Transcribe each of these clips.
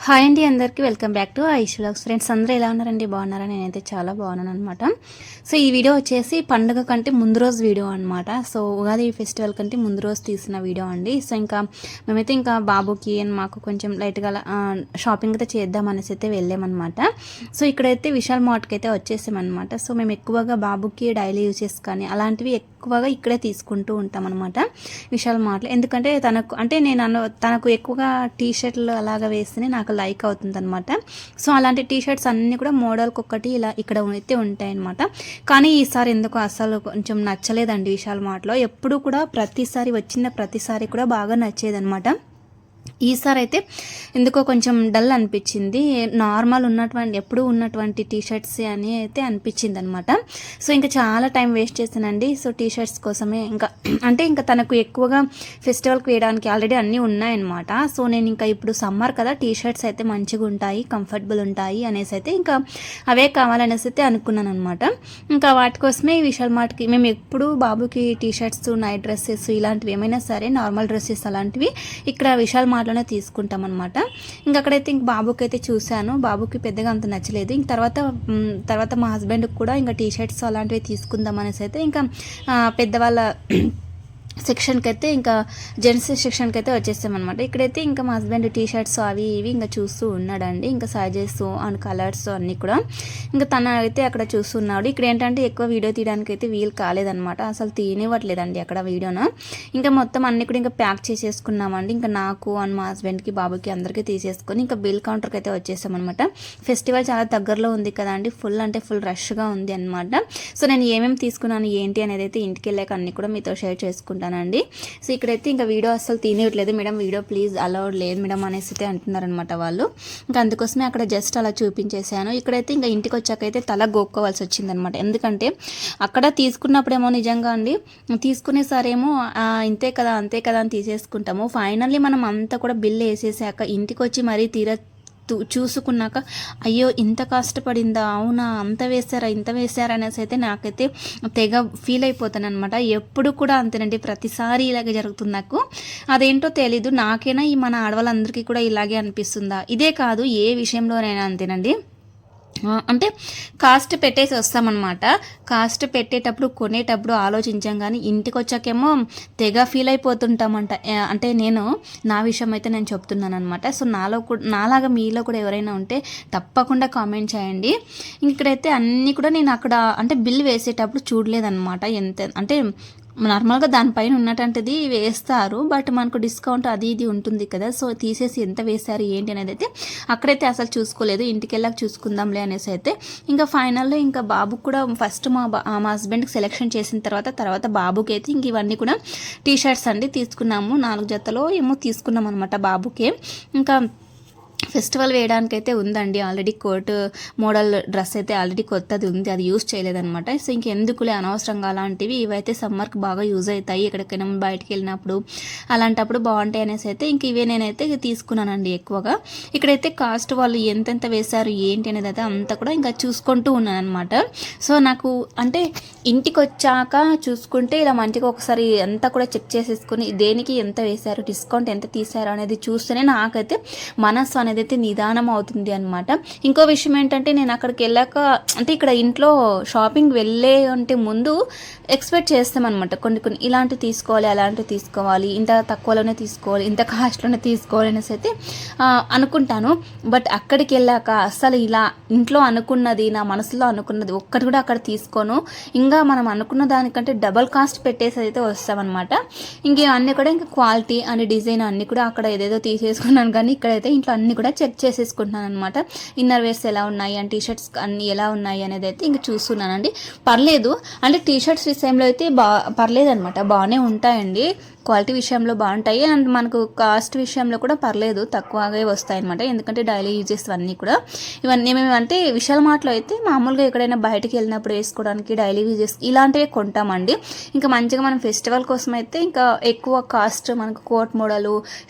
Hi అండి, అందరికీ welcome back to Aish vlogs. Friends అందరూ ఎలా ఉన్నారండి? బాగున్నారా? నేనైతే చాలా బాగున్నాను అనమాట. సో ఈ వీడియో వచ్చేసి పండుగ కంటే ముందు రోజు వీడియో అనమాట. సో ఉగాది ఫెస్టివల్ కంటే ముందు రోజు తీసిన వీడియో అండి. సో ఇంకా మేమైతే ఇంకా బాబుకి అండ్ మాకు కొంచెం లైట్గా షాపింగ్ అయితే చేద్దాం అనేసి అయితే వెళ్ళామన్నమాట. సో ఇక్కడైతే విశాల్ మార్ట్కి అయితే వచ్చేసామన్నమాట. సో మేము ఎక్కువగా బాబుకి డైలీ యూజెస్ కానీ అలాంటివి ఎక్కువగా ఇక్కడే తీసుకుంటూ ఉంటాం అనమాట, విశాల్ మార్ట్లో. ఎందుకంటే తనకు ఎక్కువగా టీ షర్ట్లు అలాగా వేస్తేనే నాకు లైక్ అవుతుంది అనమాట. సో అలాంటి టీ షర్ట్స్ అన్నీ కూడా మోడల్కి ఒక్కటి ఇలా ఇక్కడ అయితే ఉంటాయి అనమాట. కానీ ఈసారి ఎందుకు అసలు కొంచెం నచ్చలేదండి విశాల్ మార్ట్లో. ఎప్పుడు కూడా వచ్చిన ప్రతిసారి కూడా బాగా నచ్చేదనమాట. ఈసారి అయితే ఎందుకో కొంచెం డల్ అనిపించింది. నార్మల్ ఎప్పుడు ఉన్నటువంటి టీ షర్ట్స్ అని అయితే అనిపించింది అనమాట. సో ఇంకా చాలా టైం వేస్ట్ చేశానండి. సో టీ షర్ట్స్ కోసమే ఇంకా తనకు ఎక్కువగా ఫెస్టివల్కి వేయడానికి ఆల్రెడీ అన్నీ ఉన్నాయన్నమాట. సో నేను ఇంకా ఇప్పుడు సమ్మర్ కదా, టీ షర్ట్స్ అయితే మంచిగా ఉంటాయి, కంఫర్టబుల్ ఉంటాయి అనేసి అయితే ఇంకా అవే కావాలనేసి అయితే అనుకున్నాను అనమాట. ఇంకా వాటి కోసమే ఈ విశాల్ మార్ట్కి మేము ఎప్పుడు బాబుకి టీ షర్ట్స్, నైట్ డ్రెస్సెస్ ఇలాంటివి ఏమైనా సరే నార్మల్ డ్రెస్సెస్ అలాంటివి ఇక్కడ విశాల్ మార్ట్లోనే తీసుకుంటాం అనమాట. ఇంక అక్కడైతే ఇంక బాబుకి అయితే చూశాను, బాబుకి పెద్దగా అంత నచ్చలేదు. ఇంక తర్వాత మా హస్బెండ్కి కూడా ఇంకా టీ షర్ట్స్ అలాంటివి తీసుకుందాం అనేసి అయితే ఇంకా పెద్దవాళ్ళ సెక్షన్కి అయితే ఇంకా జెంట్స్ సెక్షన్కి అయితే వచ్చేసామన్నమాట. ఇక్కడైతే ఇంకా మా హస్బెండ్ టీ షర్ట్స్ అవి ఇవి ఇంకా చూస్తూ ఉన్నాడండి. ఇంకా సైజెస్ అండ్ కలర్స్ అన్నీ కూడా ఇంకా తన అయితే అక్కడ చూస్తున్నాడు. ఇక్కడ ఏంటంటే ఎక్కువ వీడియో తీయడానికి అయితే వీలు కాలేదనమాట, అసలు తీయనివ్వట్లేదండి అక్కడ వీడియోను. ఇంకా మొత్తం అన్నీ కూడా ఇంకా ప్యాక్ చేసేసుకున్నామండి. ఇంకా నాకు అండ్ మా హస్బెండ్కి, బాబుకి అందరికీ తీసేసుకొని ఇంకా బిల్ కౌంటర్కి అయితే వచ్చేసామన్నమాట. ఫెస్టివల్ చాలా దగ్గరలో ఉంది కదా అండి, ఫుల్ రష్గా ఉంది అనమాట. సో నేను ఏమేమి తీసుకున్నాను ఏంటి అనేది అయితే ఇంటికి వెళ్ళాక అన్నీ కూడా మీతో షేర్ చేసుకుంటాను అండి. సో ఇక్కడైతే ఇంకా వీడియో అసలు తీయట్లేదు మేడం, వీడియో ప్లీజ్ అలౌడ్ లేదు మేడం అనేసి అయితే అంటున్నారనమాట వాళ్ళు. ఇంకా అందుకోసమే అక్కడ జస్ట్ అలా చూపించేశాను. ఇక్కడైతే ఇంకా ఇంటికి వచ్చాకైతే తల గోక్కోవాల్సి వచ్చిందనమాట. ఎందుకంటే అక్కడ తీసుకున్నప్పుడేమో నిజంగా అండి, తీసుకునేసారేమో ఇంతే కదా అంతే కదా అని తీసేసుకుంటాము. ఫైనల్లీ మనం అంతా కూడా బిల్ వేసేసాక ఇంటికి వచ్చి మరీ చూసుకున్నాక అయ్యో ఇంత కష్టపడిందా, అవునా ఇంత వేసారా అనేసి అయితే నాకైతే తెగ ఫీల్ అయిపోతాను అనమాట. ఎప్పుడు కూడా అంతేనండి, ప్రతిసారి ఇలాగే జరుగుతుంది నాకు. అదేంటో తెలీదు, నాకైనా ఈ మన ఆడవాళ్ళందరికీ కూడా ఇలాగే అనిపిస్తుందా? ఇదే కాదు, ఏ విషయంలోనైనా అంతేనండి. అంటే కాస్ట్ పెట్టేసి వస్తామన్నమాట. కాస్ట్ పెట్టేటప్పుడు కొనేటప్పుడు ఆలోచించాం, కానీ ఇంటికి వచ్చాకేమో తెగ ఫీల్ అయిపోతుంటామంట. అంటే నా విషయం అయితే నేను చెప్తున్నాను అనమాట. సో నాలాగా మీలో కూడా ఎవరైనా ఉంటే తప్పకుండా కామెంట్ చేయండి. ఇక్కడైతే అన్నీ కూడా నేను అక్కడ అంటే బిల్ వేసేటప్పుడు చూడలేదన్నమాట. అంటే నార్మల్గా దానిపైన ఉన్నటువంటిది వేస్తారు, బట్ మనకు డిస్కౌంట్ అది ఇది ఉంటుంది కదా. సో తీసేసి ఎంత వేశారు ఏంటి అనేది అయితే అక్కడైతే అసలు చూసుకోలేదు. ఇంటికి వెళ్ళాక చూసుకుందాంలే అనేసి అయితే ఇంకా ఫైనల్లో ఇంకా బాబుకి కూడా ఫస్ట్ మా హస్బెండ్కి సెలెక్షన్ చేసిన తర్వాత బాబుకి అయితే ఇంక ఇవన్నీ కూడా టీ షర్ట్స్ అండి తీసుకున్నాము. 4 జతలో ఏమో తీసుకున్నాం అనమాట బాబుకి. ఇంకా ఫెస్టివల్ వేయడానికి అయితే ఉందండి ఆల్రెడీ, కోట్ మోడల్ డ్రెస్ అయితే ఆల్రెడీ కొత్తది ఉంది, అది యూజ్ చేయలేదనమాట. సో ఇంకెందుకులే అనవసరంగా అలాంటివి, ఇవైతే సమ్మర్కి బాగా యూజ్ అవుతాయి, ఎక్కడికైనా బయటకు వెళ్ళినప్పుడు అలాంటప్పుడు బాగుంటాయి అనేసి అయితే ఇంక ఇవే నేనైతే తీసుకున్నానండి ఎక్కువగా. ఇక్కడైతే కాస్ట్ వాళ్ళు ఎంతెంత వేశారు ఏంటి అనేది అయితే అంతా కూడా ఇంకా చూసుకుంటూ ఉన్నాను అనమాట. సో నాకు అంటే ఇంటికి వచ్చాక చూసుకుంటే ఇలా మంచిగా ఒకసారి అంతా కూడా చెక్ చేసేసుకుని దేనికి ఎంత వేశారు, డిస్కౌంట్ ఎంత తీశారు అనేది చూస్తేనే నాకైతే మనసు అనేది అయితే నిదానం అవుతుంది అనమాట. ఇంకో విషయం ఏంటంటే నేను అక్కడికి వెళ్ళాక అంటే ఇక్కడ ఇంట్లో షాపింగ్ వెళ్ళే అంటే ముందు ఎక్స్పెక్ట్ చేస్తామన్నమాట, కొన్ని ఇలాంటివి తీసుకోవాలి, అలాంటివి తీసుకోవాలి, ఇంత తక్కువలోనే తీసుకోవాలి, ఇంత కాస్ట్లోనే తీసుకోవాలి అనేసి అయితే అనుకుంటాను. బట్ అక్కడికి వెళ్ళాక అసలు ఇలా ఇంట్లో అనుకున్నది, నా మనసులో అనుకున్నది ఒక్కటి కూడా అక్కడ తీసుకోను. ఇంకా మనం అనుకున్న దానికంటే డబల్ కాస్ట్ పెట్టేసి అయితే వస్తామన్నమాట. అన్నీ కూడా ఇంకా క్వాలిటీ అండ్ డిజైన్ అన్నీ కూడా అక్కడ ఏదేదో తీసేసుకున్నాను, కానీ ఇక్కడైతే ఇంట్లో అన్నీ కూడా చెక్ చేసేసుకుంటున్నాను అనమాట. ఇన్నర్ వేర్స్ ఎలా ఉన్నాయి అండ్ టీషర్ట్స్ అన్నీ ఎలా ఉన్నాయి అనేది అయితే ఇంకా చూస్తున్నానండి. పర్లేదు అంటే టీషర్ట్స్ విషయంలో అయితే పర్లేదు అనమాట, బాగానే ఉంటాయండి, క్వాలిటీ విషయంలో బాగుంటాయి అండ్ మనకు కాస్ట్ విషయంలో కూడా పర్లేదు, తక్కువగా వస్తాయి అనమాట. ఎందుకంటే డైలీ యూజెస్ అన్నీ కూడా ఇవన్నీ మేము అంటే విశాల్ మార్ట్లో అయితే మామూలుగా ఎక్కడైనా బయటకు వెళ్ళినప్పుడు వేసుకోవడానికి డైలీ యూజెస్ ఇలాంటివే కొంటామండి. ఇంకా మంచిగా మనం ఫెస్టివల్ కోసం అయితే ఇంకా ఎక్కువ కాస్ట్ మనకు కోట్ మోడలు,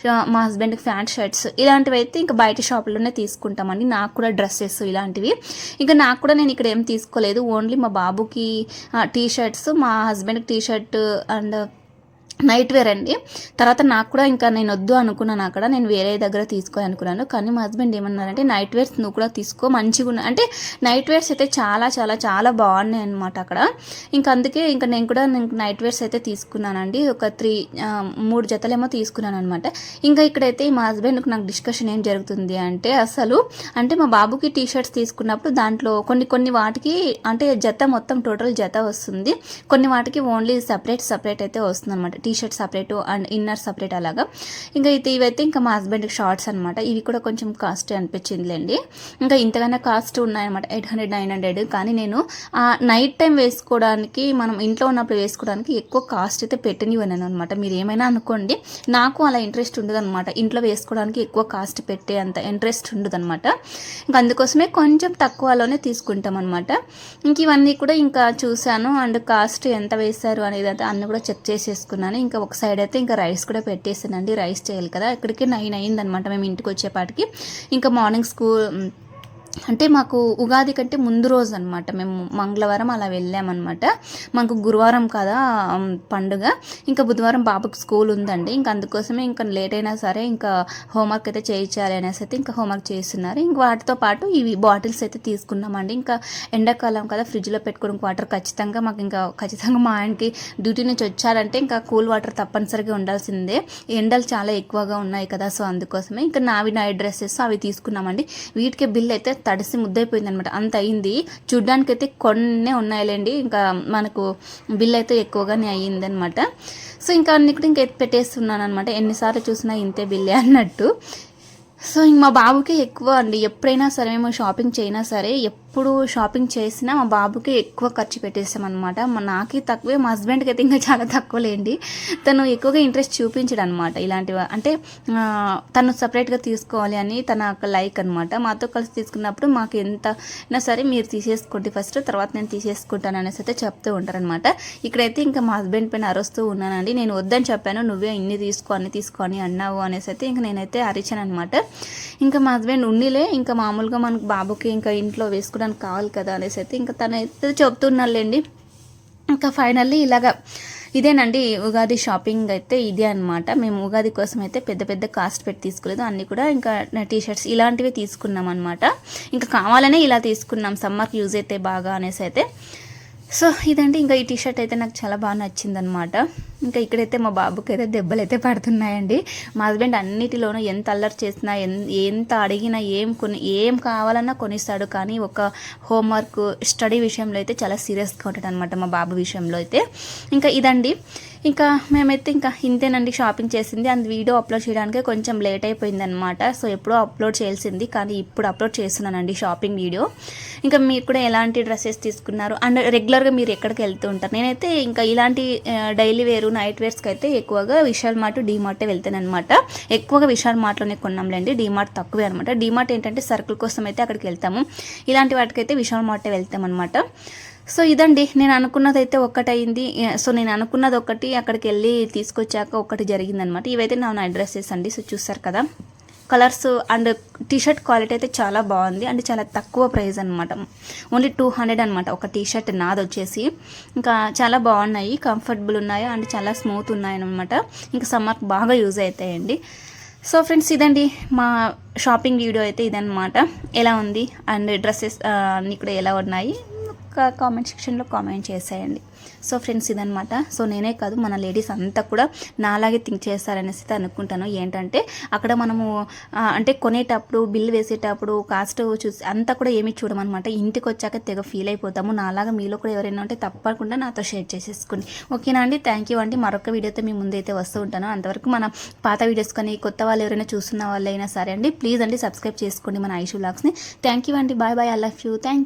మా హస్బెండ్కి ప్యాంట్ షర్ట్స్ ఇలాంటివి అయితే ఇంకా బయట షాపుల్లోనే తీసుకుంటామండి. నాకు కూడా డ్రెస్సెస్ ఇలాంటివి ఇంకా నాకు కూడా నేను ఇక్కడ ఏం తీసుకోలేదు, ఓన్లీ మా బాబుకి టీ షర్ట్స్, మా హస్బెండ్కి T shirt and nightwear అండి. తర్వాత నాకు కూడా ఇంకా నేను వద్దు అనుకున్నాను, అక్కడ నేను వేరే దగ్గర తీసుకోవాలి అనుకున్నాను. కానీ మా హస్బెండ్ ఏమన్నారంటే నైట్ వేర్స్ నువ్వు కూడా తీసుకో, మంచిగా ఉన్నాయి అంటే నైట్ వేర్స్ అయితే చాలా చాలా చాలా బాగున్నాయి అనమాట అక్కడ. ఇంకా అందుకే ఇంకా నేను కూడా నైట్ వేర్స్ అయితే తీసుకున్నానండి. ఒక 3 జతలేమో తీసుకున్నాను అనమాట. ఇంకా ఇక్కడైతే మా హస్బెండ్కి నాకు డిస్కషన్ ఏం జరుగుతుంది అంటే అసలు అంటే మా బాబుకి టీ షర్ట్స్ తీసుకున్నప్పుడు దాంట్లో కొన్ని వాటికి అంటే జత మొత్తం టోటల్ జత వస్తుంది, కొన్ని వాటికి ఓన్లీ సపరేట్ అయితే వస్తుంది అనమాట. T shirt separate and inner separate అలాగా. ఇంకా ఇవైతే ఇంకా మా హస్బెండ్కి షార్ట్స్ అనమాట. ఇవి కూడా కొంచెం కాస్ట్ అనిపించిందిలేండి. ఇంకా ఇంతకన్నా కాస్ట్ ఉన్నాయన్నమాట, 800-900. కానీ నేను నైట్ టైం వేసుకోవడానికి మనం ఇంట్లో ఉన్నప్పుడు వేసుకోవడానికి ఎక్కువ కాస్ట్ అయితే పెట్టనివ్వను అనమాట. మీరు ఏమైనా అనుకోండి, నాకు అలా ఇంట్రెస్ట్ ఉండదు అనమాట. ఇంట్లో వేసుకోవడానికి ఎక్కువ కాస్ట్ పెట్టే అంత ఇంట్రెస్ట్ ఉండదు అనమాట. ఇంకా అందుకోసమే కొంచెం తక్కువలోనే తీసుకుంటాం అనమాట. ఇంక ఇవన్నీ కూడా ఇంకా చూశాను అండ్ కాస్ట్ ఎంత వేశారు అనేది అయితే అన్నీ కూడా చెక్ చేసేసుకున్నాను. ఇంకా ఒక సైడ్ అయితే ఇంకా రైస్ కూడా పెట్టేసానండి, రైస్ చేయాలి కదా. ఇక్కడికి 9 అయిందనమాట మేము ఇంటికి వచ్చేపాటికి. ఇంకా మార్నింగ్ స్కూల్ అంటే మాకు ఉగాది కంటే ముందు రోజు అనమాట, మేము మంగళవారం అలా వెళ్ళామన్నమాట. మాకు గురువారం కదా పండుగ, ఇంకా బుధవారం బాబుకి స్కూల్ ఉందండి. ఇంకా అందుకోసమే ఇంకా లేట్ అయినా సరే ఇంకా హోంవర్క్ అయితే చేయించాలి అనేసి అయితే ఇంకా హోంవర్క్ చేస్తున్నారు. ఇంకా వాటితో పాటు ఇవి బాటిల్స్ అయితే తీసుకున్నామండి. ఇంకా ఎండాకాలం కదా, ఫ్రిడ్జ్లో పెట్టుకోవడం వాటర్ ఖచ్చితంగా మాకు ఇంకా ఖచ్చితంగా మా ఆయనకి డ్యూటీ నుంచి వచ్చారంటే ఇంకా కూల్ వాటర్ తప్పనిసరిగా ఉండాల్సిందే. ఎండలు చాలా ఎక్కువగా ఉన్నాయి కదా, సో అందుకోసమే ఇంకా నావి నైట్ డ్రెస్సెస్ అవి తీసుకున్నామండి. వీటికి బిల్ అయితే తడిసి ముద్దైపోయింది అనమాట, అంత అయింది. చూడ్డానికి అయితే కొన్నే ఉన్నాయిలేండి, ఇంకా మనకు బిల్ అయితే ఎక్కువగానే అయ్యిందనమాట. సో ఇంకా అన్ని కూడా ఇంకా పెట్టేస్తున్నాను అనమాట, ఎన్నిసార్లు చూసినా ఇంతే బిల్లే అన్నట్టు. సో ఇంక మా బాబుకి ఎక్కువ అండి, ఎప్పుడైనా సరే మేము షాపింగ్ చేయినా సరే, ఎప్పుడు షాపింగ్ చేసినా మా బాబుకి ఎక్కువ ఖర్చు పెట్టేస్తాం అనమాట. నాకే తక్కువే, మా హస్బెండ్కి అయితే ఇంకా చాలా తక్కువలేండి. తను ఎక్కువగా ఇంట్రెస్ట్ చూపించడు అనమాట ఇలాంటివి, అంటే తను సపరేట్గా తీసుకోవాలి అని తన లైక్ అనమాట. మాతో కలిసి తీసుకున్నప్పుడు మాకు ఎంత అయినా సరే మీరు తీసేసుకోండి ఫస్ట్, తర్వాత నేను తీసేసుకుంటాను అనేసి అయితే చెప్తూ ఉంటారనమాట. ఇక్కడైతే ఇంకా మా హస్బెండ్ పైన అరుస్తూ ఉన్నానండి. నేను వద్దని చెప్పాను, నువ్వే ఇన్ని తీసుకో అని అన్నావు అనేసి అయితే ఇంకా నేనైతే అరిచాను అనమాట. ఇంకా మా హస్బెండ్ ఉన్నిలే, ఇంకా మామూలుగా మనకు బాబుకి ఇంకా ఇంట్లో వేసుకోవడానికి కావాలి కదా అనేసి అయితే ఇంకా తనైతే చెప్తున్నాళ్ళండి. ఇంకా ఫైనల్లీ ఇలాగా ఇదేనండి ఉగాది షాపింగ్ అయితే ఇదే అనమాట. మేము ఉగాది కోసం అయితే పెద్ద కాస్ట్ పెట్టి తీసుకోలేదు, అన్నీ కూడా ఇంకా టీ షర్ట్స్ ఇలాంటివి తీసుకున్నాం అనమాట. ఇంకా కావాలనే ఇలా తీసుకున్నాం, సమ్మర్కి యూజ్ అయితే బాగా అనేసి అయితే. సో ఇదండి, ఇంకా ఈ టీషర్ట్ అయితే నాకు చాలా బాగా నచ్చిందనమాట. ఇంకా ఇక్కడైతే మా బాబుకి అయితే దెబ్బలు అయితే పడుతున్నాయండి. మా హస్బెండ్ అన్నిటిలోనూ ఎంత అల్లరి చేసినా ఎంత అడిగినా ఏం కావాలన్నా కొనిస్తాడు. కానీ ఒక హోంవర్క్ స్టడీ విషయంలో అయితే చాలా సీరియస్గా ఉంటాడు అనమాట మా బాబు విషయంలో అయితే. ఇంకా ఇదండి, ఇంకా మేమైతే ఇంకా ఇంతేనండి షాపింగ్ చేసింది. అండ్ వీడియో అప్లోడ్ చేయడానికి కొంచెం లేట్ అయిపోయింది అనమాట. సో ఎప్పుడో అప్లోడ్ చేయాల్సింది, కానీ ఇప్పుడు అప్లోడ్ చేస్తున్నానండి షాపింగ్ వీడియో. ఇంకా మీరు కూడా ఎలాంటి డ్రెస్సెస్ తీసుకున్నారు అండ్ రెగ్యులర్గా మీరు ఎక్కడికి వెళ్తూ ఉంటారు? నేనైతే ఇంకా ఇలాంటి డైలీ వేరు నైట్ వేర్స్కి అయితే ఎక్కువగా విశాల్ మార్ట్, డీమార్టే వెళ్తాను అనమాట. ఎక్కువగా విశాల్ మార్ట్లోనే కొన్నాంలేండి, డీమార్ట్ తక్కువే అనమాట. డీమార్ట్ ఏంటంటే సర్కిల్ కోసం అయితే అక్కడికి వెళ్తాము, ఇలాంటి వాటికైతే విశాల్ మార్టే వెళ్తాం అనమాట. సో ఇదండి, నేను అనుకున్నది అయితే ఒక్కటైంది. సో నేను అనుకున్నది ఒకటి, అక్కడికి వెళ్ళి తీసుకొచ్చాక ఒకటి జరిగిందనమాట. ఇవైతే నా నైట్ డ్రెస్సెస్ అండి. సో చూస్తారు కదా, కలర్స్ అండ్ టీషర్ట్ క్వాలిటీ అయితే చాలా బాగుంది, అంటే చాలా తక్కువ ప్రైస్ అనమాట, ఓన్లీ 200 అనమాట ఒక టీషర్ట్ నాది వచ్చేసి. ఇంకా చాలా బాగున్నాయి, కంఫర్టబుల్ ఉన్నాయి అండ్ చాలా స్మూత్ ఉన్నాయి అనమాట. ఇంకా సమ్మర్కి బాగా యూజ్ అవుతాయండి. సో ఫ్రెండ్స్ ఇదండి మా షాపింగ్ వీడియో అయితే ఇదనమాట. ఎలా ఉంది అండ్ డ్రెస్సెస్ అన్నీ కూడా ఎలా ఉన్నాయి కామెంట్ సెక్షన్లో కామెంట్ చేసేయండి. సో ఫ్రెండ్స్ ఇదనమాట. సో నేనే కాదు, మన లేడీస్ అంతా కూడా నాలాగే థింక్ చేస్తారనేసి అనుకుంటాను. ఏంటంటే అక్కడ మనము అంటే కొనేటప్పుడు బిల్ వేసేటప్పుడు కాస్ట్ చూసి అంతా కూడా ఏమి చూడమన్నమాట. ఇంటికి వచ్చాక తెగ ఫీల్ అయిపోతాము. నాలాగా మీలో కూడా ఎవరైనా ఉంటే తప్పకుండా నాతో షేర్ చేసేసుకోండి. ఓకేనా అండి, థ్యాంక్ యూ అండి. మరొక వీడియోతో మీ ముందైతే వస్తూ ఉంటాను. అంతవరకు మన పాత వీడియోస్ కానీ కొత్త వాళ్ళు ఎవరైనా చూస్తున్న వాళ్ళు అయినా సరే అండి, ప్లీజ్ అండి సబ్స్క్రైబ్ చేసుకోండి మన ఐషు వ్లాగ్స్ని. థ్యాంక్ యూ అండి, bye bye, I love you, thank you.